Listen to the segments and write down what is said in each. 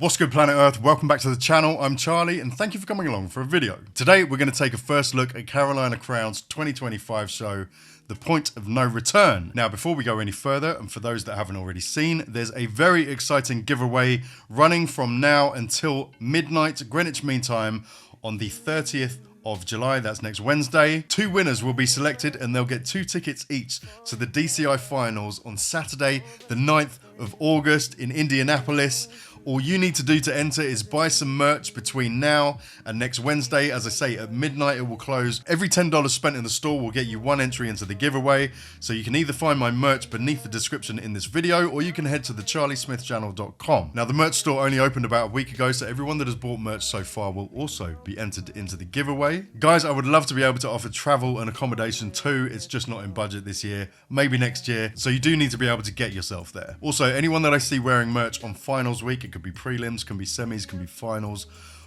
What's good, planet Earth? Welcome back to the channel. I'm Charlie and thank you for coming along for a video. Today we're going to take a first look at Carolina Crown's 2025 show, The Point of No Return. Now before we go any further, and for those that haven't already seen, there's a very exciting giveaway running from now until midnight Greenwich Mean Time on the 30th of July, that's next Wednesday. 2 winners will be selected and they'll get 2 tickets each to the DCI finals on Saturday the 9th of August in Indianapolis. All you need to do to enter is buy some merch between now and next Wednesday. As I say, at midnight it will close. Every $10 spent in the store will get you 1 entry into the giveaway. So you can either find my merch beneath the description in this video, or you can head to thecharliesmithchannel.com. Now the merch store only opened about a week ago, so everyone that has bought merch so far will also be entered into the giveaway. Guys, I would love to be able to offer travel and accommodation too. It's just not in budget this year, maybe next year. So you do need to be able to get yourself there. Also, anyone that I see wearing merch on finals week, it could be prelims, can be semis, can be finals,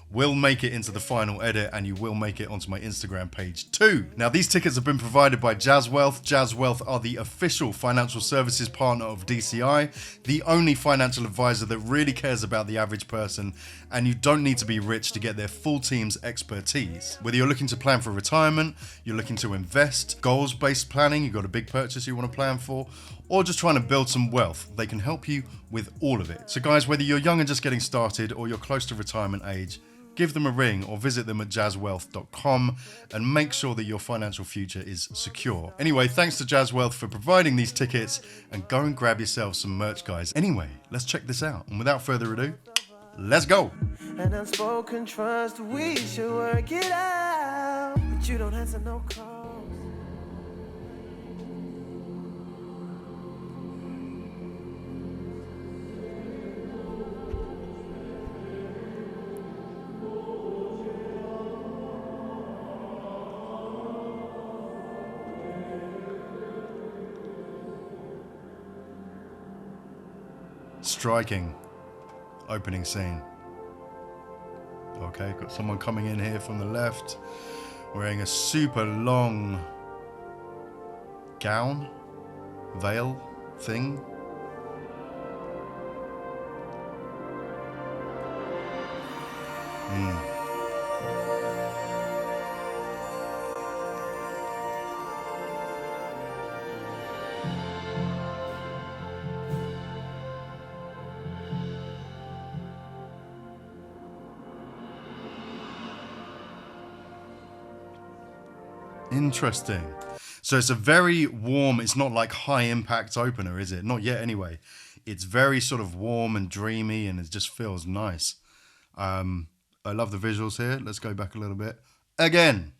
will make it into the final edit, and you will make it onto my Instagram page too. Now these tickets have been provided by Jazz Wealth. Jazz Wealth are the official financial services partner of DCI, the only financial advisor that really cares about the average person, and you don't need to be rich to get their full team's expertise. Whether you're looking to plan for retirement, you're looking to invest, goals-based planning, you've got a big purchase you want to plan for, or just trying to build some wealth, they can help you with all of it. So guys, whether you're young and just getting started or you're close to retirement age, give them a ring or visit them at jazzwealth.com and make sure that your financial future is secure. Anyway, thanks to Jazz Wealth for providing these tickets, and go and grab yourself some merch, guys. Anyway, let's check this out. And without further ado, let's go. An unspoken trust, we should work it out, but you don't answer no calls. Striking opening scene. Okay, got someone coming in here from the left wearing a super long gown, veil thing. Interesting. So it's a very warm, it's not like high impact opener, is it? Not yet anyway. It's very sort of warm and dreamy, and it just feels nice. I love the visuals here. Let's go back a little bit. Again.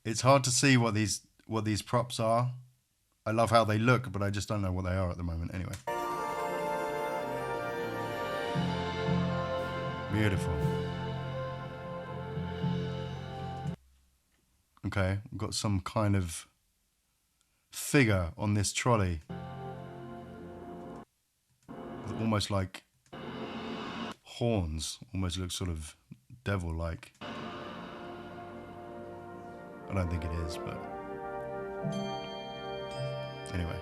It's hard to see what these props are. I love how they look, but I just don't know what they are at the moment. Anyway. Beautiful. Okay, we've got some kind of figure on this trolley. Almost like horns. Almost looks sort of devil-like. I don't think it is, but anyway.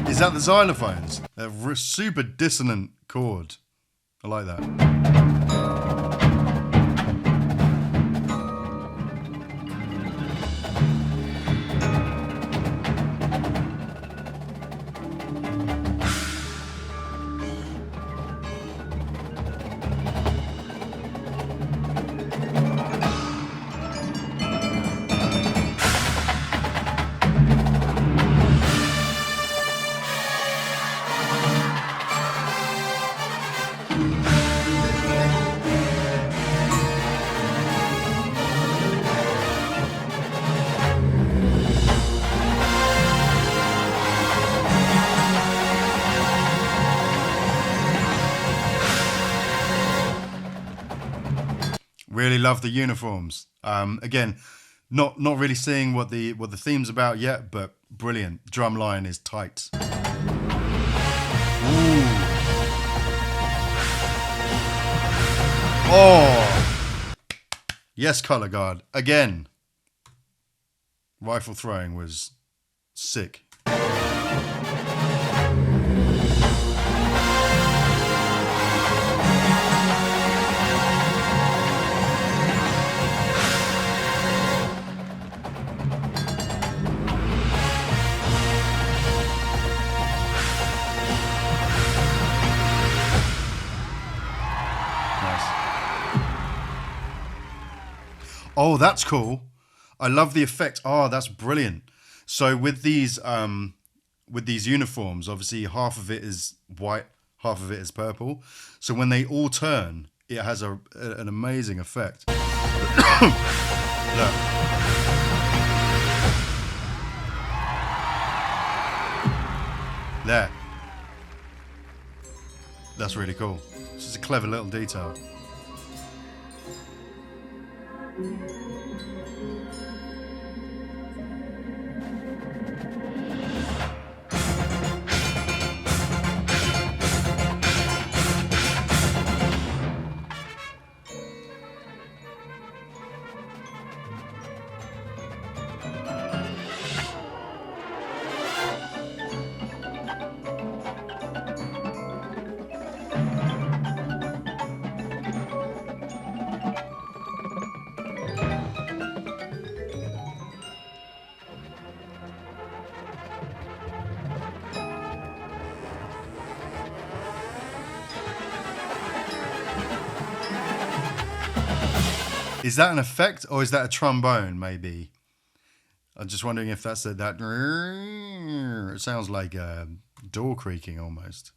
Is that the xylophones? They're super dissonant chord. I like that. Really love the uniforms. Again, not really seeing what the theme's about yet, but brilliant. Drum line is tight. Ooh. Oh, yes, color guard again. Rifle throwing was sick. Oh, that's cool. I love the effect. Oh, that's brilliant. So with these uniforms, obviously half of it is white, half of it is purple. So when they all turn, it has an amazing effect. Look. There. That's really cool. It's just a clever little detail. Is that an effect or is that a trombone? Maybe. I'm just wondering if that's that. It sounds like a door creaking almost.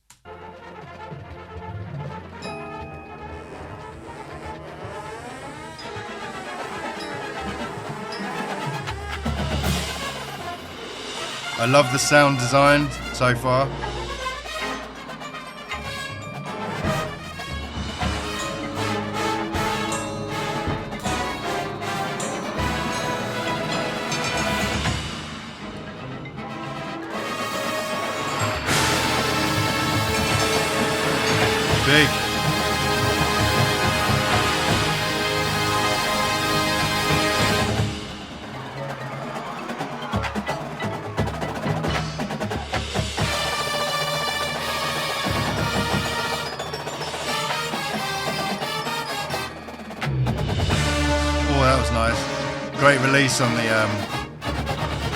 I love the sound design so far. Big. Oh, that was nice. Great release on the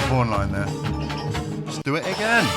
horn line there. Let's do it again.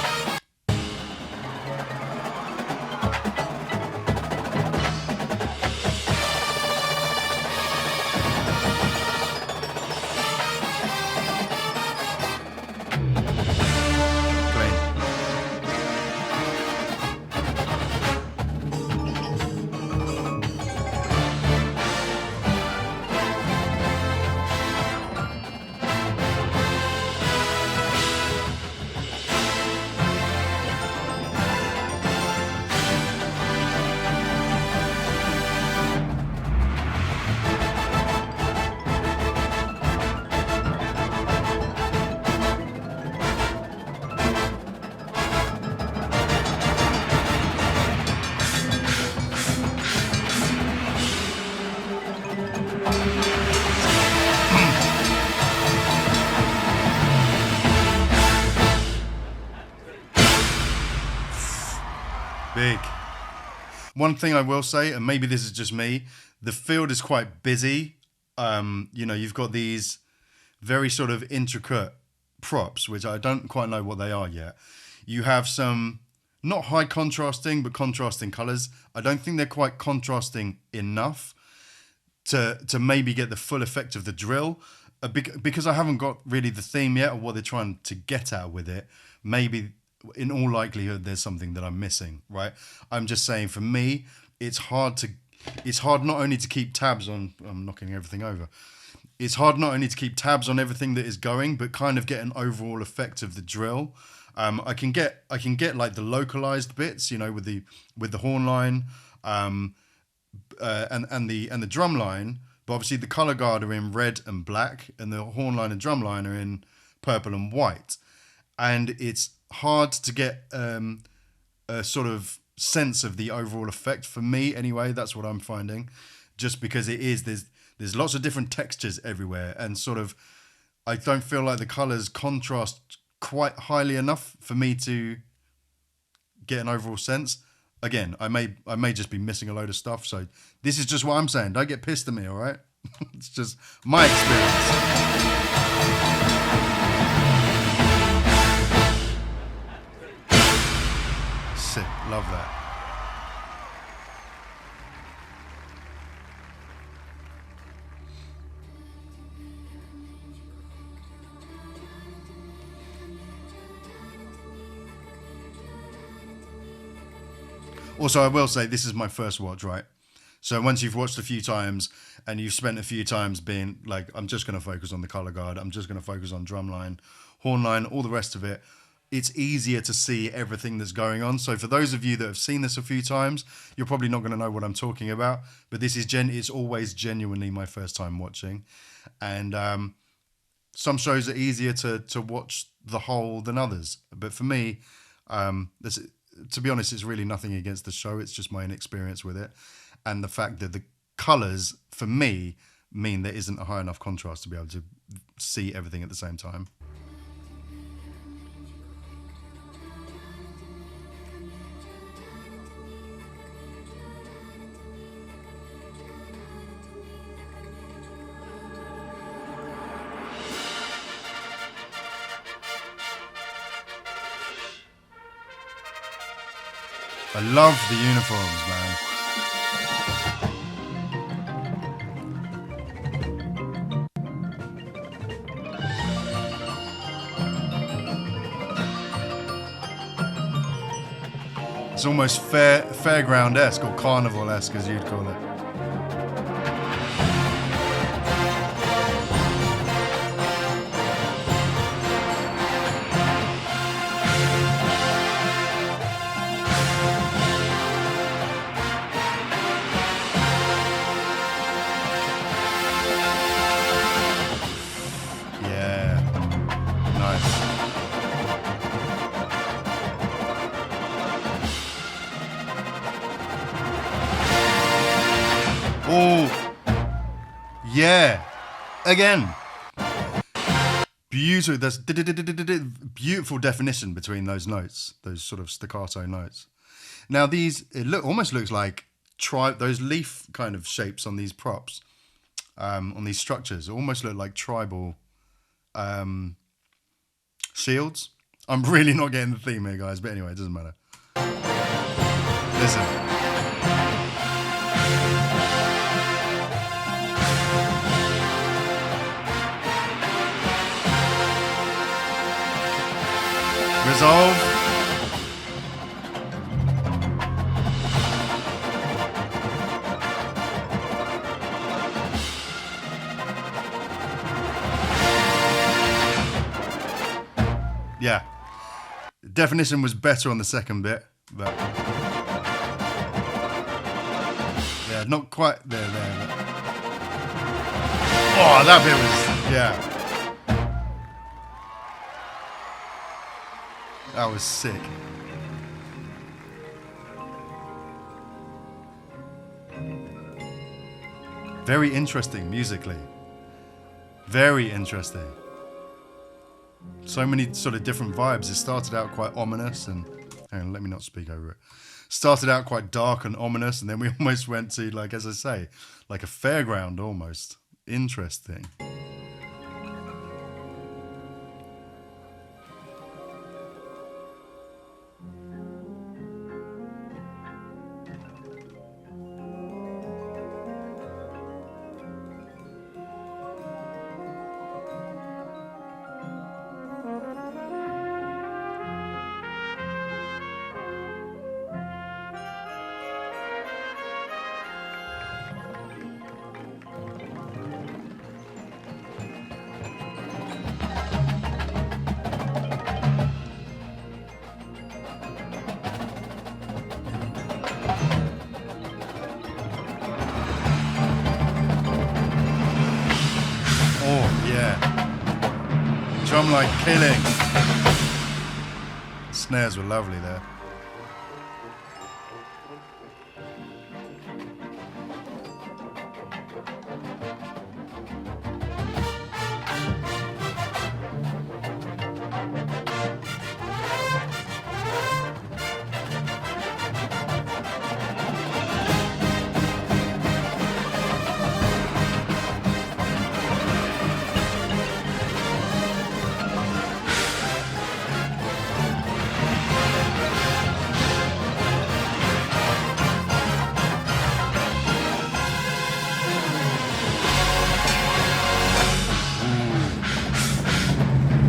Big. One thing I will say, and maybe this is just me, the field is quite busy. You've got these very sort of intricate props, which I don't quite know what they are yet. You have some not high contrasting, but contrasting colors. I don't think they're quite contrasting enough to maybe get the full effect of the drill. Because I haven't got really the theme yet or what they're trying to get at with it. Maybe in all likelihood there's something that I'm missing, right? I'm just saying for me, it's hard not only to keep tabs on, I'm knocking everything over. It's hard not only to keep tabs on everything that is going, but kind of get an overall effect of the drill. I can get like the localized bits, with the horn line, and the drum line, But obviously the colour guard are in red and black, and the horn line and drum line are in purple and white. And it's hard to get a sort of sense of the overall effect for me anyway. That's what I'm finding, just because there's lots of different textures everywhere, and sort of I don't feel like the colours contrast quite highly enough for me to get an overall sense. Again, I may just be missing a load of stuff, so this is just what I'm saying. Don't get pissed at me, all right? It's just my experience. Sick, love that. Also, I will say this is my first watch, right? So once you've watched a few times and you've spent a few times being like, I'm just going to focus on the color guard, I'm just going to focus on drumline, horn line, all the rest of it, it's easier to see everything that's going on. So for those of you that have seen this a few times, you're probably not going to know what I'm talking about. But this is it's always genuinely my first time watching, and some shows are easier to watch the whole than others. But for me, to be honest, it's really nothing against the show. It's just my inexperience with it, and the fact that the colours for me mean there isn't a high enough contrast to be able to see everything at the same time. I love the uniforms, man. It's almost fairground-esque or carnival-esque, as you'd call it. Oh, yeah. Again. Beautiful. There's beautiful definition between those notes, those sort of staccato notes. Now almost looks like those leaf kind of shapes on these props, on these structures, almost look like tribal shields. I'm really not getting the theme here, guys, but anyway, it doesn't matter. Listen. Resolve. Yeah. Definition was better on the second bit, but yeah, not quite there. But... Oh, that bit was, yeah. That was sick. Very interesting musically. Very interesting. So many sort of different vibes. It started out quite ominous and hang on, let me not speak over it. Started out quite dark and ominous, and then we almost went to, like, as I say, like a fairground almost. Interesting. drum like killing. The snares were lovely there.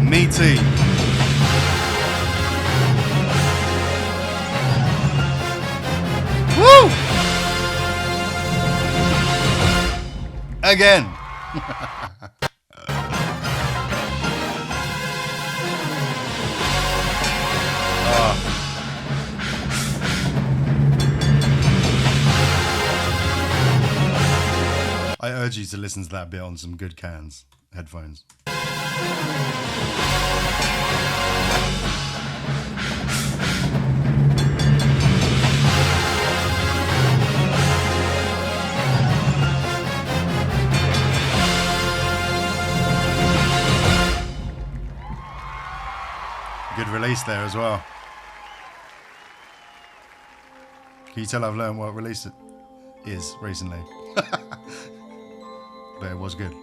Meaty. Woo! Again. I urge you to listen to that bit on some good cans headphones. Good release there as well. Can you tell I've learned what release it is recently? But it was good.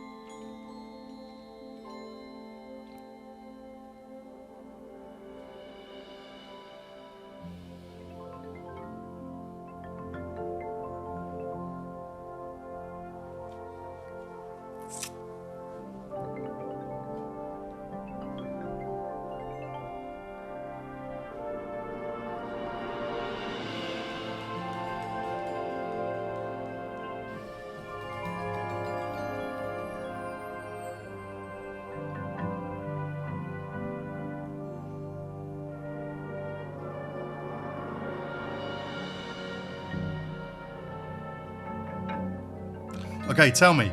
Okay, tell me,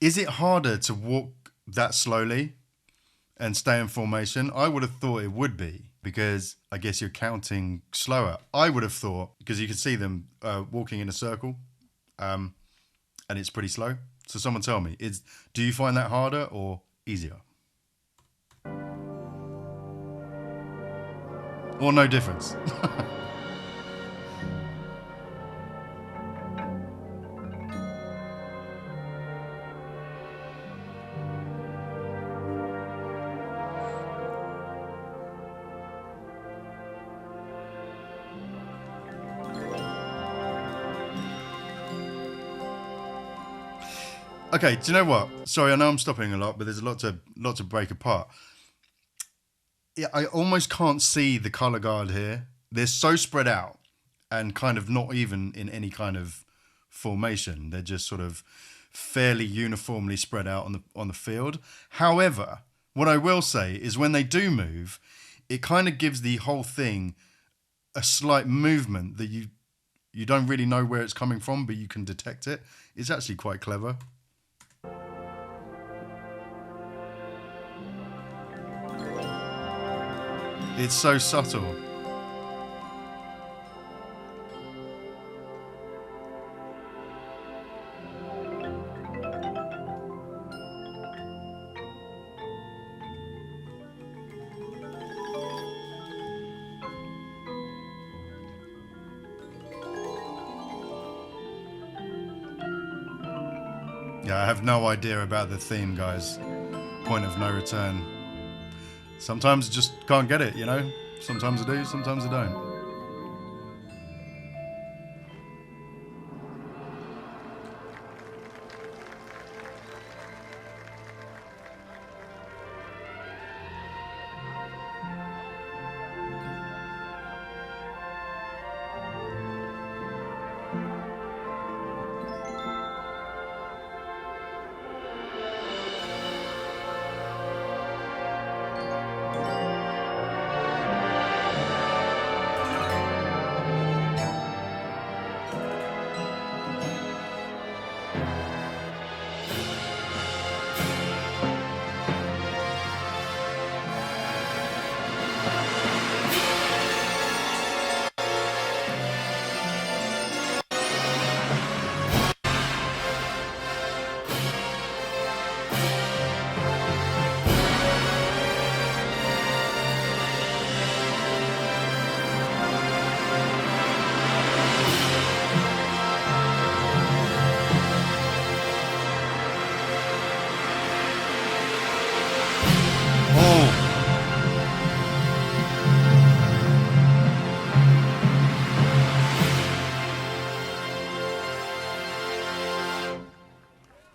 is it harder to walk that slowly and stay in formation? I would have thought it would be, because I guess you're counting slower. I would have thought, because you can see them walking in a circle, and it's pretty slow. So someone tell me, do you find that harder or easier? Or no difference? Okay, do you know what? Sorry, I know I'm stopping a lot, but there's a lot to break apart. Yeah, I almost can't see the color guard here. They're so spread out and kind of not even in any kind of formation. They're just sort of fairly uniformly spread out on the field. However, what I will say is when they do move, it kind of gives the whole thing a slight movement that you don't really know where it's coming from, but you can detect it. It's actually quite clever. It's so subtle. Yeah, I have no idea about the theme, guys. Point of no return. Sometimes I just can't get it, you know? Sometimes I do, sometimes I don't.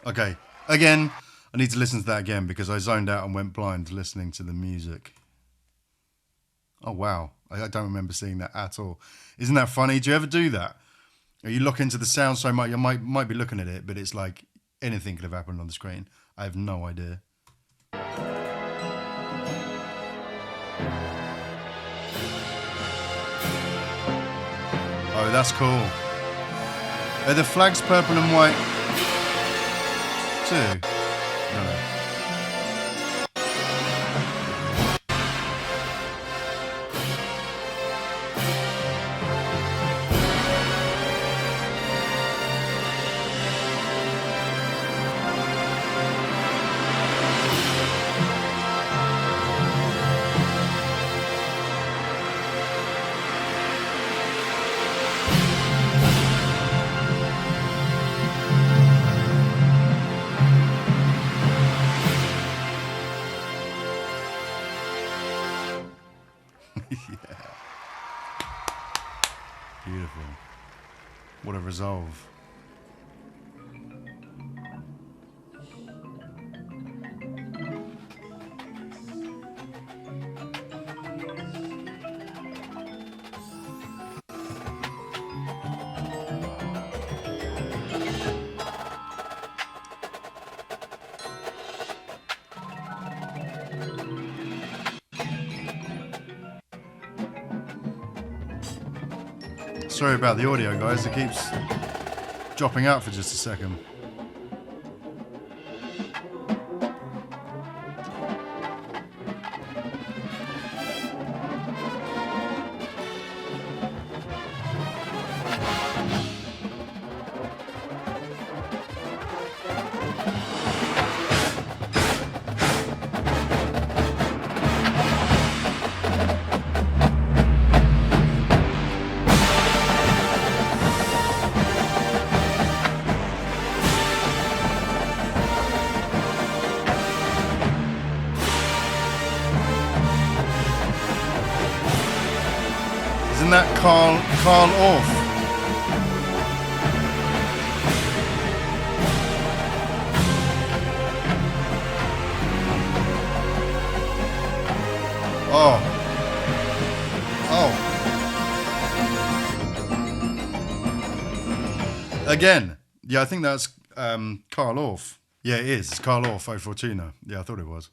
Okay, again, I need to listen to that again because I zoned out and went blind listening to the music. Oh, wow. I don't remember seeing that at all. Isn't that funny? Do you ever do that? Or you look into the sound so much, you might be looking at it, but it's like anything could have happened on the screen. I have no idea. Oh, that's cool. Are the flags purple and white too? No. Yeah. Beautiful. What a resolve. Sorry about the audio, guys. It keeps dropping out for just a second. Isn't that Carl Orff? Oh. Oh. Again. Yeah, I think that's Carl Orff. Yeah, it is. It's Carl Orff, O Fortuna. Yeah, I thought it was.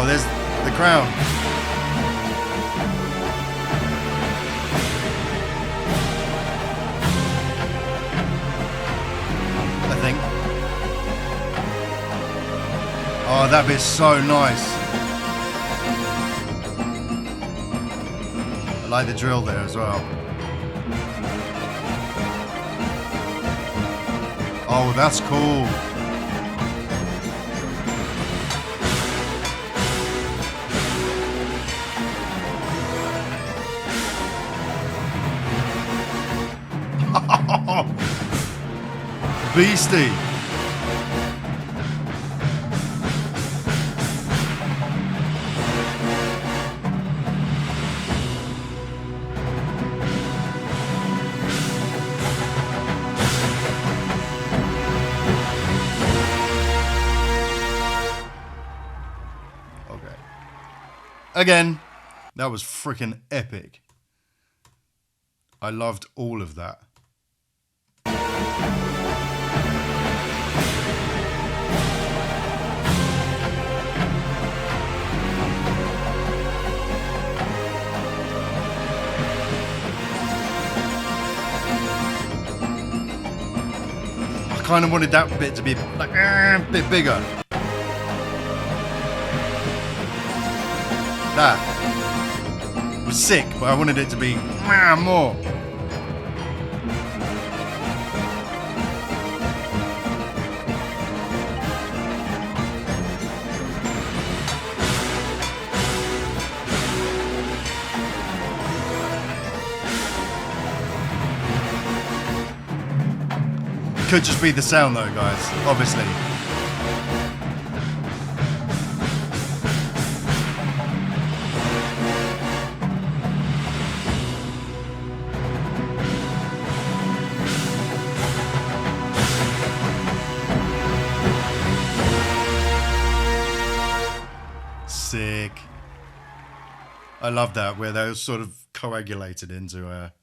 Oh, there's the crown. I think. Oh, that bit's so nice. I like the drill there as well. Oh, that's cool. Beastie. Okay. Again, that was freaking epic. I loved all of that. I kind of wanted that bit to be like a bit bigger. That was sick, but I wanted it to be more. Could just be the sound though, guys, obviously. Sick. I love that, where they're sort of coagulated into a...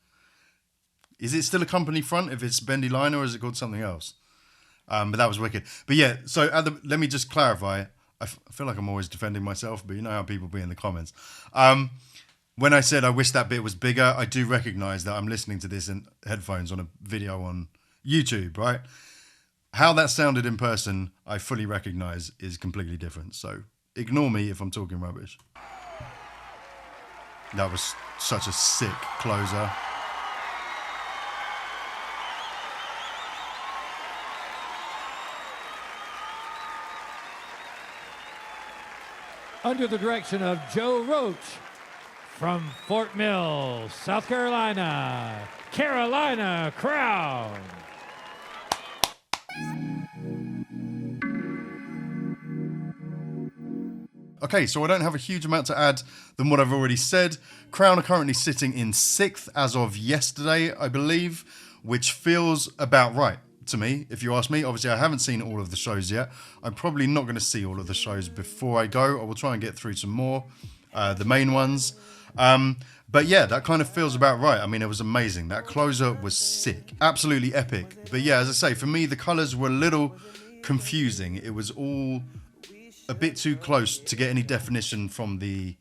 Is it still a company front if it's bendy line, or is it called something else? But that was wicked. But yeah, so let me just clarify. I feel like I'm always defending myself, but you know how people be in the comments. When I said I wish that bit was bigger, I do recognise that I'm listening to this in headphones on a video on YouTube, right? How that sounded in person, I fully recognise is completely different. So ignore me if I'm talking rubbish. That was such a sick closer. Under the direction of Joe Roach from Fort Mill, South Carolina, Carolina Crown. Okay, so I don't have a huge amount to add than what I've already said. Crown are currently sitting in 6th as of yesterday, I believe, which feels about right to me, if you ask me. Obviously, I haven't seen all of the shows yet. I'm probably not going to see all of the shows before I go. I will try and get through some more, the main ones. But yeah, that kind of feels about right. I mean, it was amazing. That closer was sick. Absolutely epic. But yeah, as I say, for me, the colours were a little confusing. It was all a bit too close to get any definition from the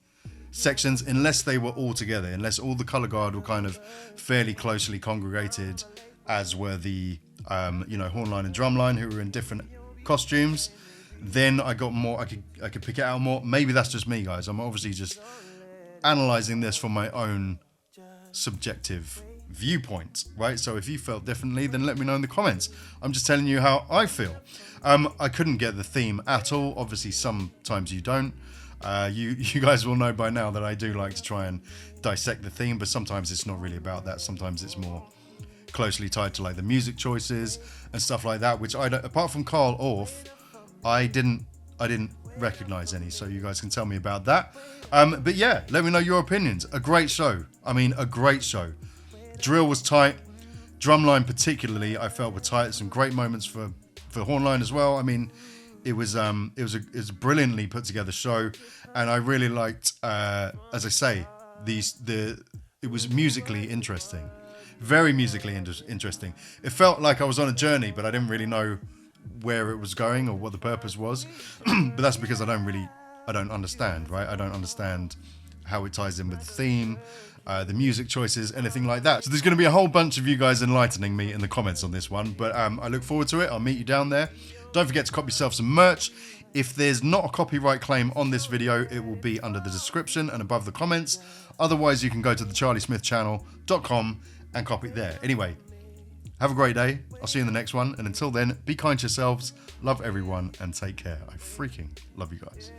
sections, unless they were all together, unless all the colour guard were kind of fairly closely congregated, as were the horn line and drum line, who were in different costumes. Then I got more, I could pick it out more. Maybe that's just me, guys. I'm obviously just analysing this from my own subjective viewpoint, right? So if you felt differently, then let me know in the comments. I'm just telling you how I feel. I couldn't get the theme at all. Obviously, sometimes you don't. You guys will know by now that I do like to try and dissect the theme, but sometimes it's not really about that. Sometimes it's more closely tied to like the music choices and stuff like that, which I don't, apart from Carl Orff, I didn't recognize any, so you guys can tell me about that. But yeah, let me know your opinions. A great show. I mean, a great show. Drill was tight. Drumline particularly, I felt were tight. Some great moments for hornline as well. I mean, it was a brilliantly put together show, and I really liked, as I say, it was musically interesting, very musically interesting. It felt like I was on a journey, but I didn't really know where it was going or what the purpose was. But that's because I don't understand, right? I don't understand how it ties in with the theme, the music choices, anything like that. So there's going to be a whole bunch of you guys enlightening me in the comments on this one, but I look forward to it. I'll meet you down there. Don't forget to cop yourself some merch. If there's not a copyright claim on this video, it will be under the description and above the comments. Otherwise, you can go to thecharliesmithchannel.com and copy it there. Anyway, have a great day. I'll see you in the next one. And until then, be kind to yourselves, love everyone, and take care. I freaking love you guys.